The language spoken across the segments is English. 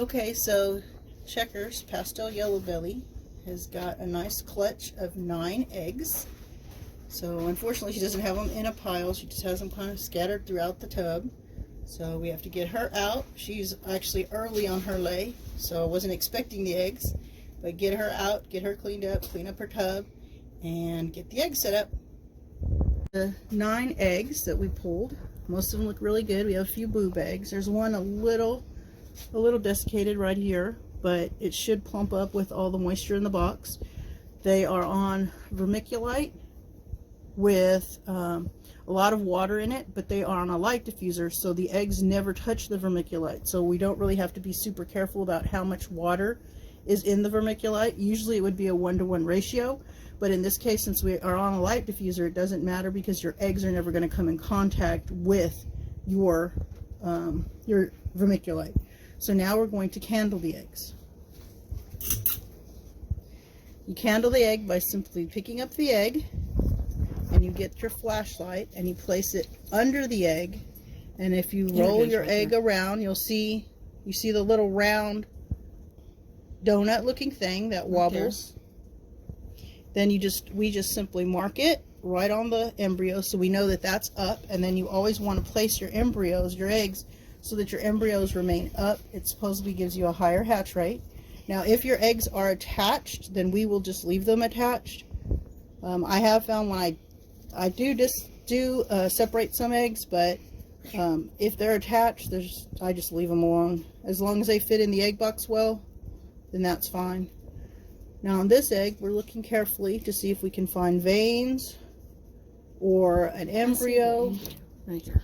Okay, so Checkers Pastel Yellow Belly has got a nice clutch of 9 eggs. So unfortunately she doesn't have them in a pile, she just has them kind of scattered throughout the tub. So we have to get her out. She's actually early on her lay, so I wasn't expecting the eggs. But get her out, get her cleaned up, clean up her tub, and get the eggs set up. The 9 eggs that we pulled, most of them look really good. We have a few boob eggs. There's one a little desiccated right here, but it should plump up with all the moisture in the box. They are on vermiculite with a lot of water in it, but they are on a light diffuser, so the eggs never touch the vermiculite. So we don't really have to be super careful about how much water is in the vermiculite. Usually it would be a 1-to-1 ratio, but in this case, since we are on a light diffuser, it doesn't matter because your eggs are never going to come in contact with your vermiculite. So now we're going to candle the eggs. You candle the egg by simply picking up the egg, and you get your flashlight and you place it under the egg, and if you roll your egg around, you see the little round donut looking thing that wobbles. Then we just simply mark it right on the embryo so we know that that's up, and then you always want to place your embryos, your eggs, so that your embryos remain up. It supposedly gives you a higher hatch rate. Now if your eggs are attached, then we will just leave them attached. I have found when I do separate some eggs, but if they're attached, I just leave them alone. As long as they fit in the egg box well, then that's fine. Now on this egg, we're looking carefully to see if we can find veins or an embryo. Right there.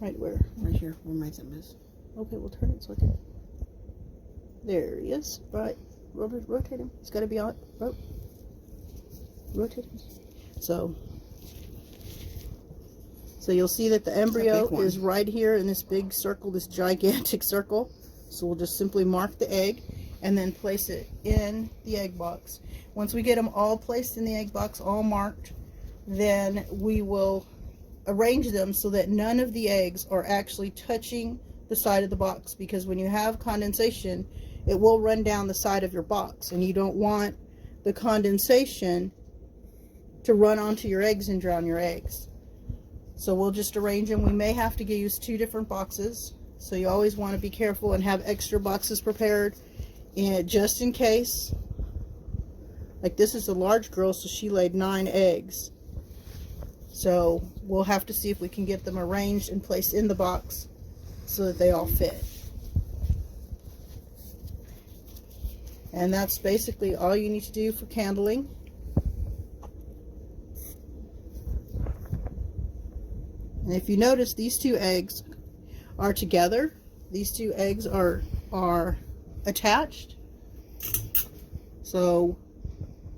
Right where? Right here, where my thumb is. Okay, we'll turn it so I can. There he is. Right. Rotate him. It's got to be on. Rotate him. So you'll see that the embryo is right here in this big circle, this gigantic circle. So we'll just simply mark the egg and then place it in the egg box. Once we get them all placed in the egg box, all marked, then we will arrange them so that none of the eggs are actually touching the side of the box, because when you have condensation, it will run down the side of your box, and you don't want the condensation to run onto your eggs and drown your eggs. So we'll just arrange them. We may have to use 2 different boxes, so you always want to be careful and have extra boxes prepared just in case. Like this is a large girl, so she laid 9 eggs. So we'll have to see if we can get them arranged and placed in the box so that they all fit. And that's basically all you need to do for candling. And if you notice, these 2 eggs are together. These 2 eggs are attached. So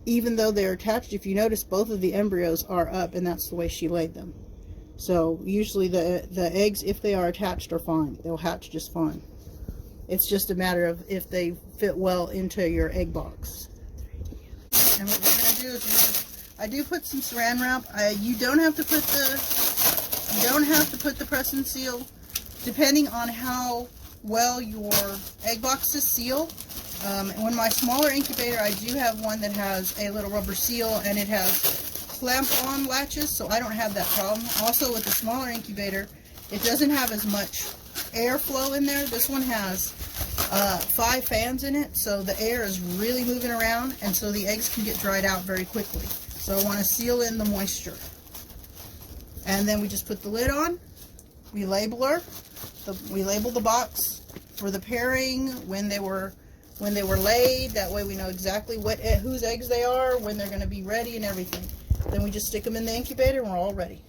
even though they're attached, if you notice, both of the embryos are up, and that's the way she laid them. So usually the eggs, if they are attached, are fine. They'll hatch just fine. It's just a matter of if they fit well into your egg box. And what we're going to do is I do put some saran wrap. You don't have to put the press and seal, depending on how well your egg boxes seal. On my smaller incubator, I do have one that has a little rubber seal, and it has clamp-on latches, so I don't have that problem. Also, with the smaller incubator, it doesn't have as much airflow in there. This one has 5 fans in it, so the air is really moving around, and so the eggs can get dried out very quickly. So I want to seal in the moisture. And then we just put the lid on. We label her. We label the box for the pairing, when they were laid. That way we know exactly whose eggs they are, when they're going to be ready, and everything. Then we just stick them in the incubator, and we're all ready.